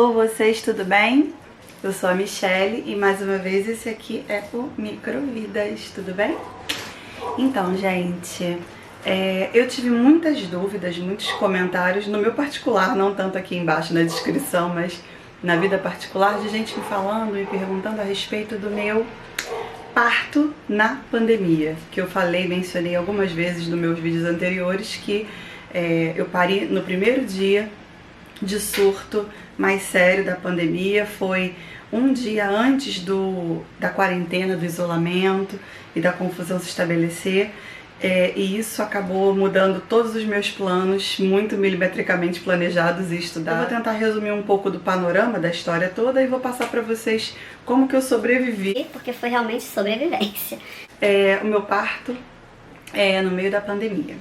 Olá vocês, tudo bem? Eu sou a Michelle e mais uma vez esse aqui é o Microvidas, tudo bem? Então, gente, eu tive muitas dúvidas, muitos comentários, no meu particular, não tanto aqui embaixo na descrição, mas na vida particular, de gente me falando e perguntando a respeito do meu parto na pandemia, que eu mencionei algumas vezes nos meus vídeos anteriores, que eu pari no primeiro dia de surto mais sério da pandemia. Foi um dia antes da quarentena, do isolamento e da confusão se estabelecer, e isso acabou mudando todos os meus planos, muito milimetricamente planejados e estudados. Eu vou tentar resumir um pouco do panorama da história toda e vou passar para vocês como que eu sobrevivi. Porque foi realmente sobrevivência. O meu parto no meio da pandemia.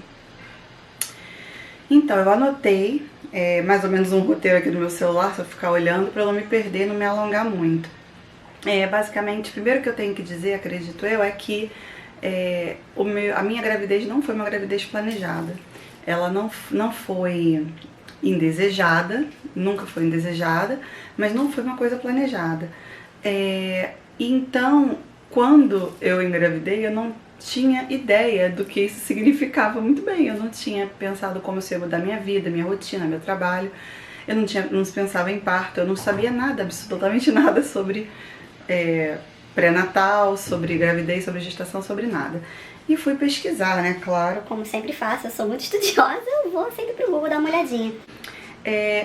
Então, eu anotei mais ou menos um roteiro aqui no meu celular, se eu ficar olhando, para eu não me perder, não me alongar muito. Basicamente, o primeiro que eu tenho que dizer, acredito eu, é que a minha gravidez não foi uma gravidez planejada. Ela não foi indesejada, nunca foi indesejada, mas não foi uma coisa planejada. Então, quando eu engravidei, eu não tinha ideia do que isso significava muito bem. Eu não tinha pensado como eu ia mudar minha vida, minha rotina, meu trabalho. Eu não pensava em parto, eu não sabia nada, absolutamente nada sobre pré-natal, sobre gravidez, sobre gestação, sobre nada. E fui pesquisar, né, claro. Como sempre faço, eu sou muito estudiosa, eu vou sempre pro Google dar uma olhadinha.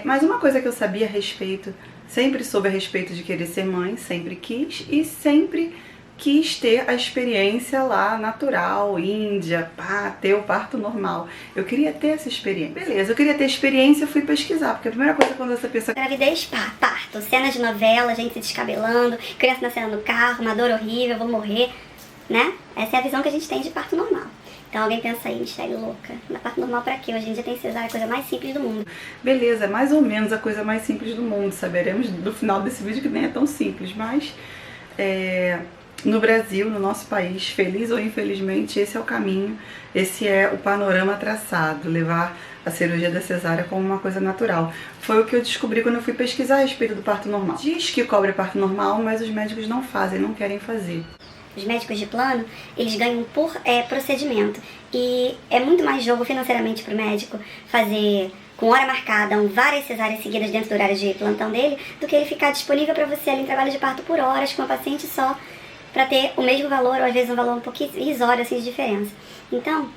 Mas uma coisa que eu sabia a respeito, sempre soube a respeito de querer ser mãe, sempre quis, e sempre quis ter a experiência lá natural, Índia, ter o parto normal. Eu queria ter essa experiência. Beleza, eu queria ter experiência, eu fui pesquisar, porque a primeira coisa quando você pensa... Gravidez, parto, cena de novela, gente se descabelando, criança nascendo no carro, uma dor horrível, vou morrer, né? Essa é a visão que a gente tem de parto normal. Então alguém pensa aí, Michelle, louca, na parto normal pra quê? Hoje em dia tem cesárea, a coisa mais simples do mundo. Beleza, mais ou menos a coisa mais simples do mundo. Saberemos no final desse vídeo que nem é tão simples, mas... no Brasil, no nosso país, feliz ou infelizmente, esse é o caminho, esse é o panorama traçado, levar a cirurgia da cesárea como uma coisa natural. Foi o que eu descobri quando eu fui pesquisar a respeito do parto normal. Diz que cobre parto normal, mas os médicos não fazem, não querem fazer. Os médicos de plano, eles ganham por procedimento, e é muito mais jogo financeiramente pro médico fazer com hora marcada, várias cesáreas seguidas dentro do horário de plantão dele, do que ele ficar disponível para você ali em trabalho de parto por horas, com uma paciente só, para ter o mesmo valor, ou às vezes um valor um pouquinho irrisório assim, de diferença. Então,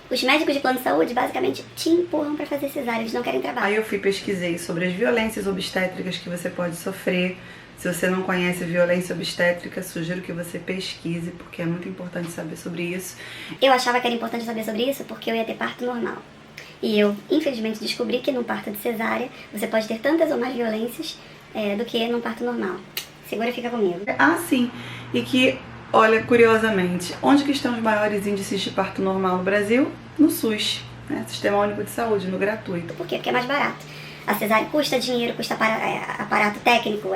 os médicos de plano de saúde basicamente te empurram para fazer cesárea, eles não querem trabalho. Aí eu pesquisei sobre as violências obstétricas que você pode sofrer. Se você não conhece violência obstétrica, sugiro que você pesquise, porque é muito importante saber sobre isso. Eu achava que era importante saber sobre isso porque eu ia ter parto normal. E eu, infelizmente, descobri que num parto de cesárea você pode ter tantas ou mais violências do que num parto normal. Segura, fica comigo. Sim. E que, olha, curiosamente, onde que estão os maiores índices de parto normal no Brasil? No SUS, né? Sistema Único de Saúde, no gratuito. Por quê? Porque é mais barato. A cesárea custa dinheiro, custa aparato técnico,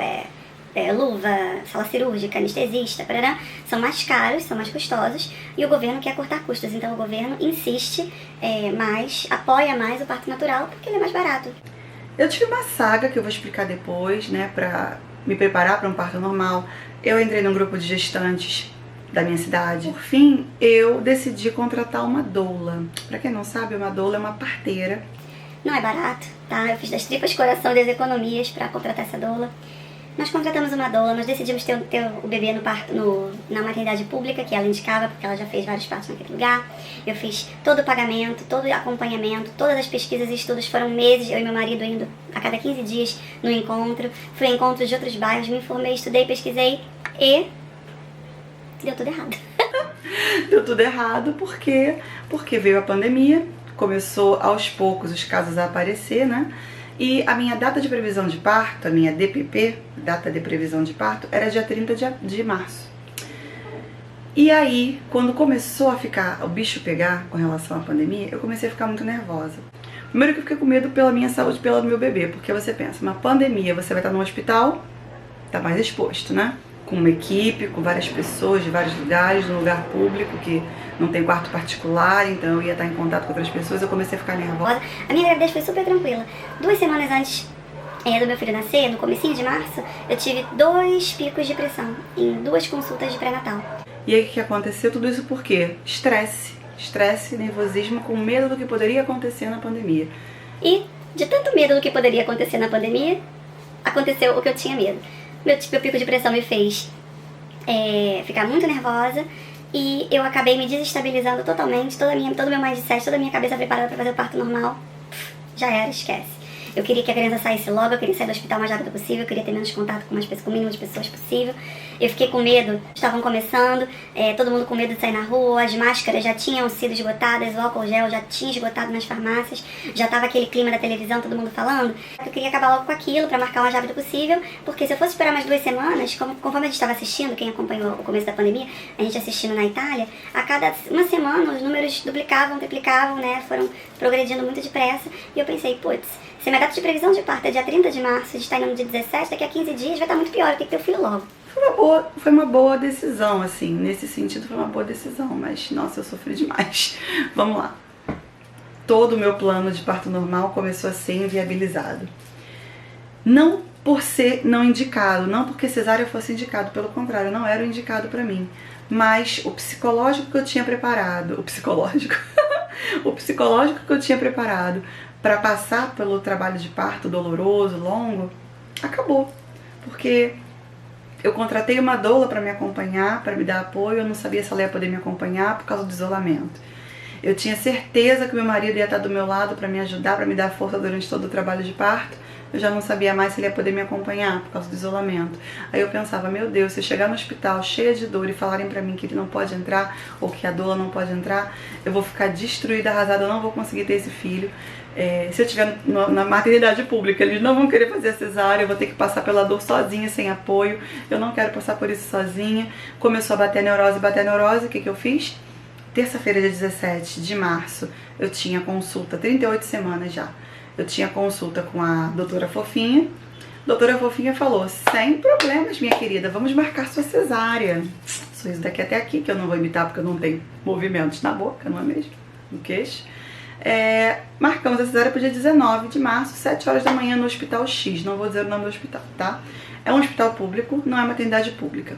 luva, sala cirúrgica, anestesista, parará. São mais caros, são mais custosos, e o governo quer cortar custos. Então o governo insiste apoia mais o parto natural, porque ele é mais barato. Eu tive uma saga que eu vou explicar depois, né, pra me preparar para um parto normal. Eu entrei num grupo de gestantes da minha cidade. Por fim, eu decidi contratar uma doula. Pra quem não sabe, uma doula é uma parteira. Não é barato, tá? Eu fiz das tripas coração das economias pra contratar essa doula. Nós contratamos uma doula, nós decidimos ter o bebê no parto na maternidade pública, que ela indicava, porque ela já fez vários partos naquele lugar. Eu fiz todo o pagamento, todo o acompanhamento, todas as pesquisas e estudos. Foram meses, eu e meu marido indo a cada 15 dias no encontro. Fui a encontros de outros bairros, me informei, estudei, pesquisei e deu tudo errado. Deu tudo errado porque veio a pandemia, começou aos poucos os casos a aparecer, né? E a minha data de previsão de parto, a minha DPP, data de previsão de parto, era dia 30 de março. E aí, quando começou a o bicho pegar com relação à pandemia, eu comecei a ficar muito nervosa. Primeiro que eu fiquei com medo pela minha saúde, pelo meu bebê, porque você pensa, uma pandemia, você vai estar no hospital, tá mais exposto, né? Com uma equipe, com várias pessoas de vários lugares, num lugar público que não tem quarto particular, então eu ia estar em contato com outras pessoas, eu comecei a ficar nervosa. A minha gravidez foi super tranquila. 2 semanas antes do meu filho nascer, no comecinho de março, eu tive 2 picos de pressão em 2 consultas de pré-natal. E aí o que aconteceu? Tudo isso por quê? Estresse, nervosismo, com medo do que poderia acontecer na pandemia. E de tanto medo do que poderia acontecer na pandemia, aconteceu o que eu tinha medo. Meu pico de pressão me fez ficar muito nervosa e eu acabei me desestabilizando totalmente, todo o meu mindset, toda a minha cabeça preparada para fazer o parto normal, já era, esquece. Eu queria que a criança saísse logo, eu queria sair do hospital o mais rápido possível, eu queria ter menos contato com o mínimo de pessoas possível. Eu fiquei com medo, estavam começando, todo mundo com medo de sair na rua, as máscaras já tinham sido esgotadas, o álcool gel já tinha esgotado nas farmácias, já estava aquele clima da televisão, todo mundo falando. Eu queria acabar logo com aquilo, para marcar o mais rápido possível, porque se eu fosse esperar mais 2 semanas, conforme a gente estava assistindo, quem acompanhou o começo da pandemia, a gente assistindo na Itália, a cada uma semana os números duplicavam, triplicavam, né, foram progredindo muito depressa, e eu pensei, putz, se minha data de previsão de parto é dia 30 de março, a gente está indo no dia 17, daqui a 15 dias vai estar muito pior, eu tenho que ter o filho logo. Foi uma boa decisão, assim, nesse sentido foi uma boa decisão, mas nossa, eu sofri demais. Vamos lá. Todo o meu plano de parto normal começou a ser inviabilizado. Não por ser não indicado, não porque cesárea fosse indicado, pelo contrário, não era o indicado para mim. Mas o psicológico que eu tinha preparado, o psicológico que eu tinha preparado para passar pelo trabalho de parto doloroso, longo, acabou. Porque eu contratei uma doula para me acompanhar, para me dar apoio, eu não sabia se ela ia poder me acompanhar por causa do isolamento. Eu tinha certeza que meu marido ia estar do meu lado para me ajudar, para me dar força durante todo o trabalho de parto. Eu já não sabia mais se ele ia poder me acompanhar por causa do isolamento. Aí eu pensava, meu Deus, se eu chegar no hospital cheia de dor e falarem pra mim que ele não pode entrar, ou que a doula não pode entrar, eu vou ficar destruída, arrasada, eu não vou conseguir ter esse filho. Se eu estiver na maternidade pública, eles não vão querer fazer a cesárea, eu vou ter que passar pela dor sozinha, sem apoio. Eu não quero passar por isso sozinha. Começou a bater a neurose, o que eu fiz? Terça-feira, dia 17 de março, eu tinha consulta, 38 semanas já. Eu tinha consulta com a doutora Fofinha. A doutora Fofinha falou, sem problemas, minha querida, vamos marcar sua cesárea. Sorriso daqui até aqui, que eu não vou imitar porque eu não tenho movimentos na boca, não é mesmo? No queixo. Marcamos a cesárea para o dia 19 de março, 7 horas da manhã no Hospital X. Não vou dizer o nome do hospital, tá? É um hospital público, não é maternidade pública.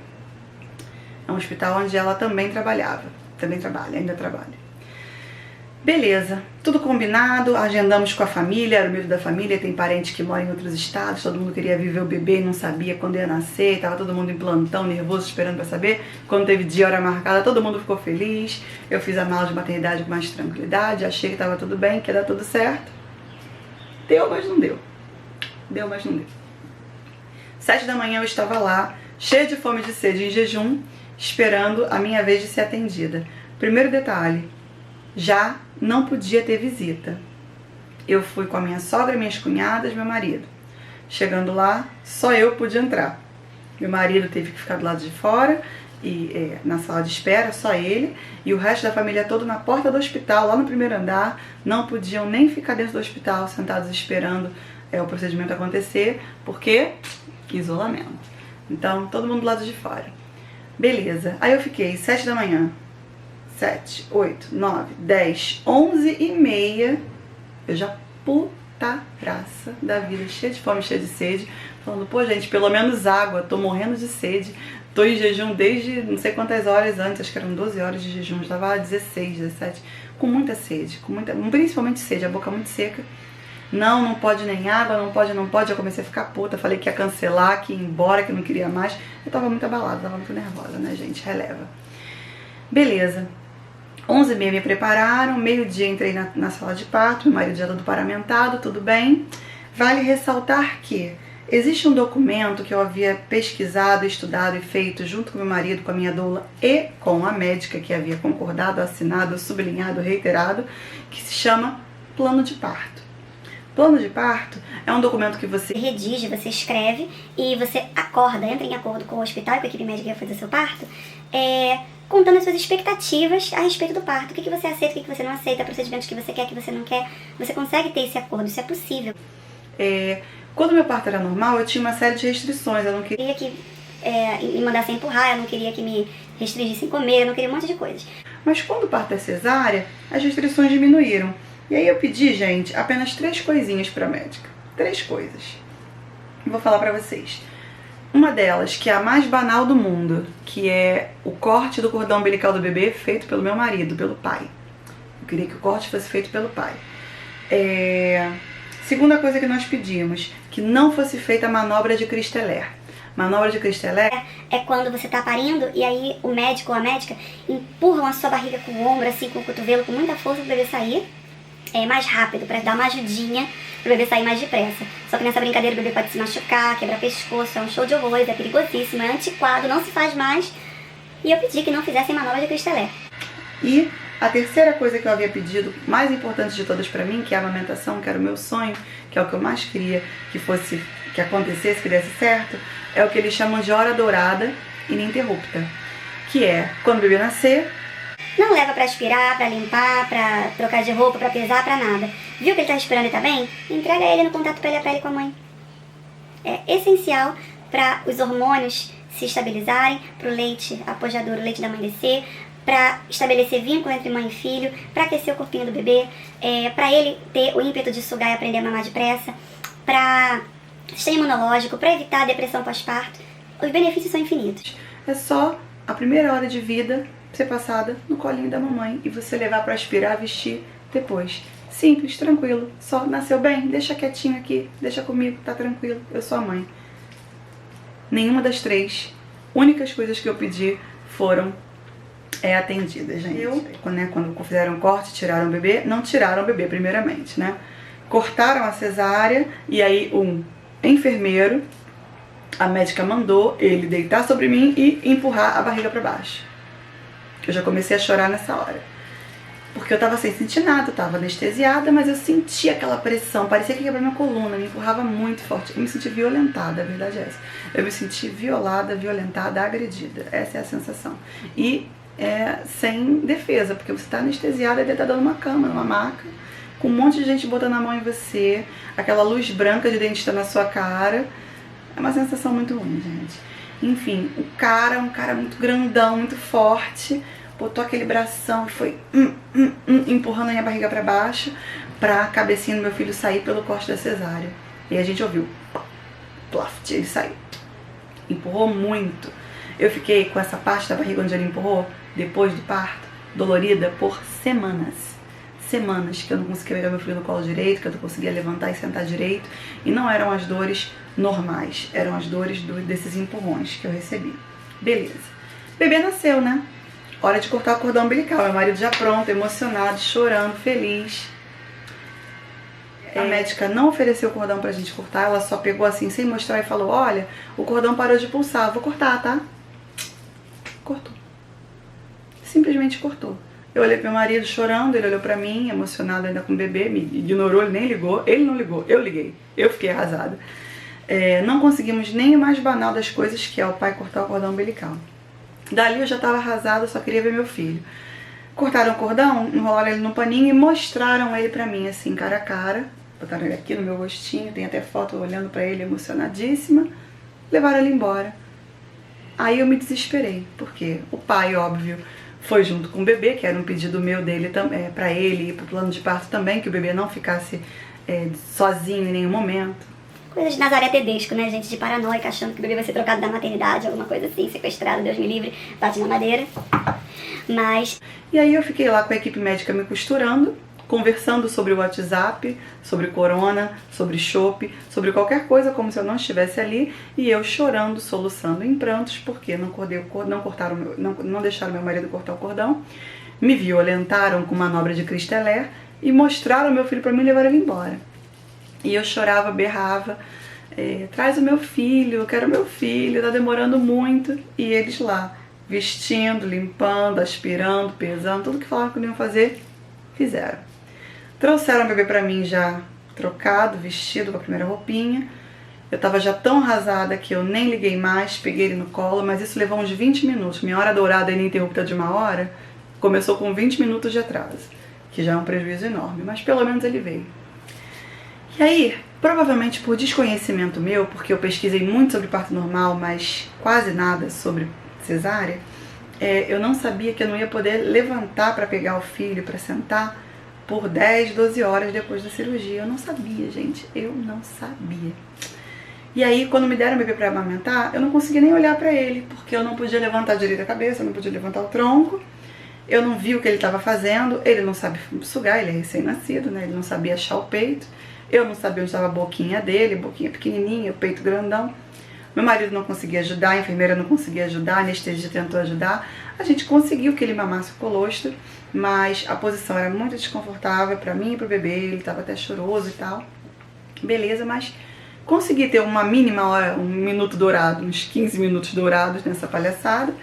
É um hospital onde ela também trabalhava. Também trabalha, ainda trabalha. Beleza, tudo combinado, agendamos com a família, era o medo da família, tem parente que mora em outros estados, todo mundo queria viver o bebê e não sabia quando ia nascer, tava todo mundo em plantão, nervoso, esperando pra saber. Quando teve dia, hora marcada, todo mundo ficou feliz, eu fiz a mala de maternidade com mais tranquilidade, achei que tava tudo bem, que ia dar tudo certo. Deu, mas não deu. 7 da manhã eu estava lá, cheia de fome e de sede, em jejum, esperando a minha vez de ser atendida. Primeiro detalhe, já não podia ter visita. Eu fui com a minha sogra, minhas cunhadas, meu marido. Chegando lá, só eu pude entrar. Meu marido teve que ficar do lado de fora, na sala de espera, só ele, e o resto da família todo na porta do hospital, lá no primeiro andar, não podiam nem ficar dentro do hospital, sentados esperando o procedimento acontecer, porque isolamento. Então, todo mundo do lado de fora. Beleza, aí eu fiquei 7 da manhã, 7, 8, 9, 10, 11 e meia, eu já putaraça da vida, cheia de fome, cheia de sede, falando, pô gente, pelo menos água, tô morrendo de sede, tô em jejum desde não sei quantas horas antes, acho que eram 12 horas de jejum, estava 16, 17, com muita sede, principalmente sede, a boca muito seca. Não pode nem água, não pode, eu comecei a ficar puta, falei que ia cancelar, que ia embora, que não queria mais, eu tava muito abalada, tava muito nervosa, né gente, releva. Beleza. 11h30 me prepararam, meio-dia entrei na sala de parto, meu marido já todo paramentado, tudo bem. Vale ressaltar que existe um documento que eu havia pesquisado, estudado e feito junto com meu marido, com a minha doula e com a médica que havia concordado, assinado, sublinhado, reiterado, que se chama Plano de Parto. Plano de parto é um documento que você redige, você escreve e você entra em acordo com o hospital e com a equipe médica que vai fazer seu parto, contando as suas expectativas a respeito do parto. O que você aceita, o que você não aceita, procedimentos que você quer, que você não quer. Você consegue ter esse acordo, isso é possível. Quando meu parto era normal, eu tinha uma série de restrições. Eu não queria que me mandassem empurrar, eu não queria que me restringissem comer, eu não queria um monte de coisas. Mas quando o parto é cesárea, as restrições diminuíram. E aí eu pedi, gente, apenas 3 coisinhas pra médica. 3 coisas. e vou falar pra vocês. Uma delas, que é a mais banal do mundo, que é o corte do cordão umbilical do bebê feito pelo meu marido, pelo pai. Eu queria que o corte fosse feito pelo pai. Segunda coisa que nós pedimos, que não fosse feita a manobra de Christeler. Manobra de Christeler é quando você tá parindo e aí o médico ou a médica empurram a sua barriga com o ombro, assim, com o cotovelo, com muita força pro bebê sair mais rápido, pra dar uma ajudinha pro bebê sair mais depressa. Só que nessa brincadeira o bebê pode se machucar, quebrar pescoço, é um show de horrores, é perigosíssimo, é antiquado, não se faz mais. E eu pedi que não fizessem manobra de Christeler. E a terceira coisa que eu havia pedido, mais importante de todas pra mim, que é a amamentação, que era o meu sonho, que é o que eu mais queria que acontecesse, que desse certo, é o que eles chamam de hora dourada ininterrupta, que é quando o bebê nascer. Não leva pra aspirar, pra limpar, pra trocar de roupa, pra pesar, pra nada. Viu que ele tá respirando e tá bem? Entrega ele no contato pele a pele com a mãe. É essencial para os hormônios se estabilizarem, pro leite apojador, o leite da mãe descer, para estabelecer vínculo entre mãe e filho, para aquecer o corpinho do bebê, para ele ter o ímpeto de sugar e aprender a mamar depressa, para sistema imunológico, para evitar a depressão pós-parto. Os benefícios são infinitos. É só a primeira hora de vida ser passada no colinho da mamãe e você levar para aspirar, vestir depois. Simples, tranquilo, só nasceu bem, deixa quietinho aqui, deixa comigo, tá tranquilo, eu sou a mãe. Nenhuma das três únicas coisas que eu pedi foram atendidas, gente. Quando fizeram o corte, tiraram o bebê, não tiraram o bebê primeiramente, né? Cortaram a cesárea e aí um enfermeiro, a médica mandou ele deitar sobre mim e empurrar a barriga para baixo. Eu já comecei a chorar nessa hora. Porque eu tava sem sentir nada, eu tava anestesiada, mas eu sentia aquela pressão, parecia que quebrava minha coluna, me empurrava muito forte. Eu me senti violentada, a verdade é essa. Eu me senti violada, violentada, agredida. Essa é a sensação. E sem defesa, porque você tá anestesiada e tá dando uma cama, numa maca, com um monte de gente botando a mão em você, aquela luz branca de dentista na sua cara. É uma sensação muito ruim, gente. Enfim, um cara muito grandão, muito forte, botou aquele bração e foi empurrando a minha barriga pra baixo pra cabecinha do meu filho sair pelo corte da cesárea. E a gente ouviu, ploft, ele saiu. Empurrou muito. Eu fiquei com essa parte da barriga onde ele empurrou, depois do parto, dolorida por semanas. Semanas que eu não conseguia pegar meu filho no colo direito, que eu não conseguia levantar e sentar direito. E não eram as dores normais, eram as dores desses empurrões que eu recebi. Beleza. Bebê nasceu, né? Hora de cortar o cordão umbilical. Meu marido já pronto, emocionado, chorando, feliz. A médica não ofereceu o cordão pra gente cortar, ela só pegou assim, sem mostrar, e falou, olha, o cordão parou de pulsar, vou cortar, tá? Cortou. Simplesmente cortou. Eu olhei pro meu marido chorando, ele olhou pra mim, emocionado ainda com o bebê, me ignorou, ele nem ligou, ele não ligou, eu liguei, eu fiquei arrasada. Não conseguimos nem o mais banal das coisas, que é o pai cortar o cordão umbilical. Dali eu já tava arrasada, só queria ver meu filho. Cortaram o cordão, enrolaram ele no paninho e mostraram ele pra mim, assim, cara a cara. Botaram ele aqui no meu rostinho, tem até foto olhando pra ele, emocionadíssima. Levaram ele embora. Aí eu me desesperei, porque o pai, óbvio, foi junto com o bebê, que era um pedido meu dele pra ele e pro plano de parto também, que o bebê não ficasse sozinho em nenhum momento. Coisa de Nazaré Tedesco, né, gente? De paranoica, achando que o bebê vai ser trocado da maternidade, alguma coisa assim, sequestrado, Deus me livre, bate na madeira. Mas... E aí eu fiquei lá com a equipe médica me costurando, conversando sobre o WhatsApp, sobre corona, sobre chope, sobre qualquer coisa, como se eu não estivesse ali, e eu chorando, soluçando em prantos, porque não deixaram meu marido cortar o cordão, me violentaram com manobra de Christeler e mostraram meu filho para mim e levaram ele embora. E eu chorava, berrava, traz o meu filho, eu quero meu filho, tá demorando muito. E eles lá, vestindo, limpando, aspirando, pesando, tudo que falaram que iam fazer, fizeram. Trouxeram o bebê pra mim já trocado, vestido com a primeira roupinha. Eu tava já tão arrasada que eu nem liguei mais, peguei ele no colo, mas isso levou uns 20 minutos. Minha hora dourada ininterrupta de 1 hora começou com 20 minutos de atraso, que já é um prejuízo enorme, mas pelo menos ele veio. E aí, provavelmente por desconhecimento meu, porque eu pesquisei muito sobre parto normal, mas quase nada sobre cesárea, eu não sabia que eu não ia poder levantar para pegar o filho, para sentar, por 10, 12 horas depois da cirurgia. Eu não sabia, gente, eu não sabia. E aí, quando me deram o bebê para amamentar, eu não conseguia nem olhar para ele, porque eu não podia levantar direito a cabeça, eu não podia levantar o tronco, eu não vi o que ele estava fazendo, ele não sabe sugar, ele é recém-nascido, né? Ele não sabia achar o peito, eu não sabia onde estava a boquinha dele, boquinha pequenininha, o peito grandão. Meu marido não conseguia ajudar, a enfermeira não conseguia ajudar, a anestesia tentou ajudar. A gente conseguiu que ele mamasse o colostro, mas a posição era muito desconfortável para mim e para o bebê, ele estava até choroso e tal. Beleza, mas consegui ter uma mínima hora, um minuto dourado, uns 15 minutos dourados nessa palhaçada.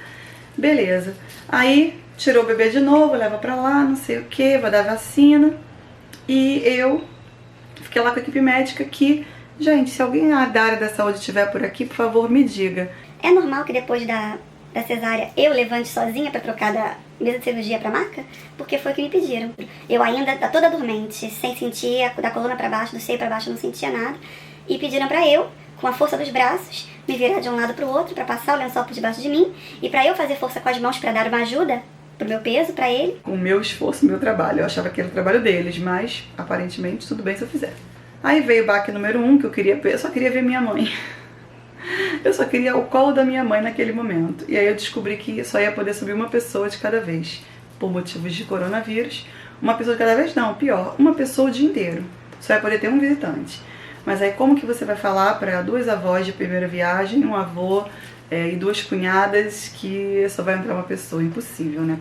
Beleza. Aí tirou o bebê de novo, leva pra lá, não sei o que, vai dar vacina. E eu fiquei lá com a equipe médica que, gente, se alguém da área da saúde estiver por aqui, por favor, me diga. É normal que depois da cesárea eu levante sozinha pra trocar da mesa de cirurgia pra maca? Porque foi o que me pediram. Eu ainda toda dormente, sem sentir, da coluna pra baixo, do seio pra baixo, eu não sentia nada. E pediram pra eu, com a força dos braços, me virar de um lado pro outro pra passar o lençol por debaixo de mim. E pra eu fazer força com as mãos pra dar uma ajuda pro meu peso, pra ele. Com o meu esforço, o meu trabalho. Eu achava que era o trabalho deles, mas aparentemente tudo bem se eu fizer. Aí veio o baque número 1, que eu só queria ver minha mãe. Eu só queria o colo da minha mãe naquele momento. E aí eu descobri que só ia poder subir uma pessoa de cada vez, por motivos de coronavírus. Uma pessoa de cada vez não, pior, uma pessoa o dia inteiro. Só ia poder ter um visitante. Mas aí como que você vai falar para 2 avós de primeira viagem, um avô e 2 cunhadas que só vai entrar uma pessoa? Impossível, né?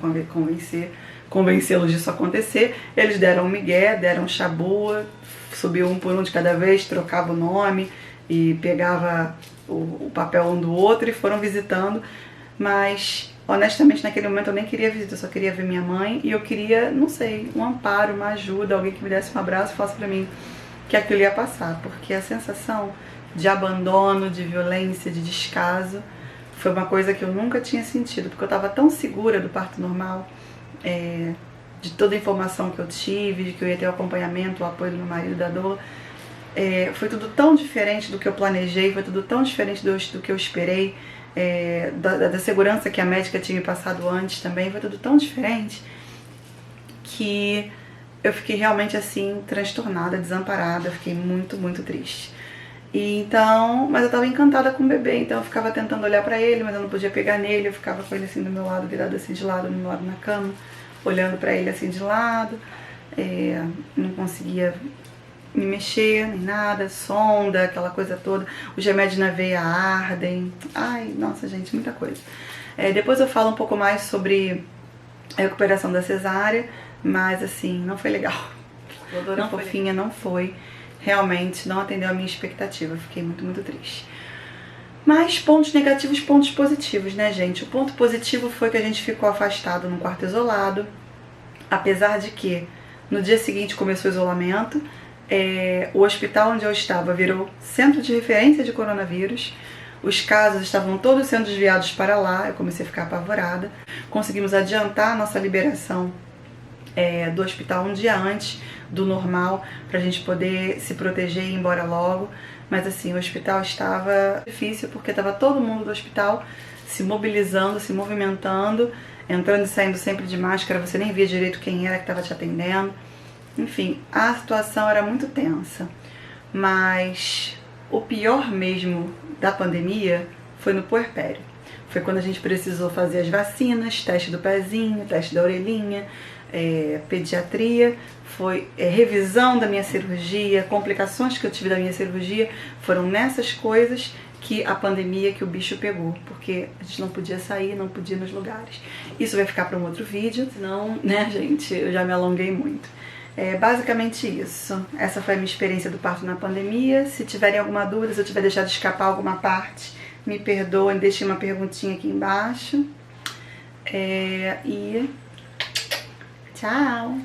Convencê-los disso acontecer. Eles deram um migué, deram um chabua, subiu um por um de cada vez, trocava o nome e pegava o papel um do outro e foram visitando. Mas honestamente naquele momento eu nem queria visitar, eu só queria ver minha mãe e eu queria, não sei, um amparo, uma ajuda, alguém que me desse um abraço e falasse pra mim que aquilo ia passar, porque a sensação de abandono, de violência, de descaso foi uma coisa que eu nunca tinha sentido, porque eu estava tão segura do parto normal, de toda a informação que eu tive, de que eu ia ter o acompanhamento, o apoio do meu marido, da doula. Foi tudo tão diferente do que eu planejei, foi tudo tão diferente do que eu esperei, da segurança que a médica tinha me passado antes também, foi tudo tão diferente que eu fiquei realmente assim, transtornada, desamparada, eu fiquei muito, muito triste. Mas eu tava encantada com o bebê, então eu ficava tentando olhar pra ele, mas eu não podia pegar nele, eu ficava com ele assim do meu lado, virado assim de lado, do meu lado na cama, olhando pra ele assim de lado, não conseguia me mexer, nem nada, sonda, aquela coisa toda, os remédios na veia ardem, ai, nossa gente, muita coisa. Depois eu falo um pouco mais sobre a recuperação da cesárea, mas assim, não foi legal. A doutora fofinha não foi, realmente não atendeu a minha expectativa, fiquei muito, muito triste. Mas pontos negativos, pontos positivos, né, gente? O ponto positivo foi que a gente ficou afastado num quarto isolado, apesar de que no dia seguinte começou o isolamento, o hospital onde eu estava virou centro de referência de coronavírus, os casos estavam todos sendo desviados para lá, eu comecei a ficar apavorada. Conseguimos adiantar a nossa liberação do hospital um dia antes do normal, pra gente poder se proteger e ir embora logo. Mas assim, o hospital estava difícil porque estava todo mundo do hospital se mobilizando, se movimentando, entrando e saindo sempre de máscara, você nem via direito quem era que estava te atendendo. Enfim, a situação era muito tensa. Mas o pior mesmo da pandemia foi no puerpério. Foi quando a gente precisou fazer as vacinas, teste do pezinho, teste da orelhinha, pediatria, foi revisão da minha cirurgia, complicações que eu tive da minha cirurgia, foram nessas coisas que a pandemia, que o bicho pegou, porque a gente não podia sair, não podia ir nos lugares. Isso vai ficar para um outro vídeo, senão, né, gente, eu já me alonguei muito. Basicamente isso. Essa foi a minha experiência do parto na pandemia. Se tiverem alguma dúvida, se eu tiver deixado escapar alguma parte, me perdoem, deixem uma perguntinha aqui embaixo. E tchau!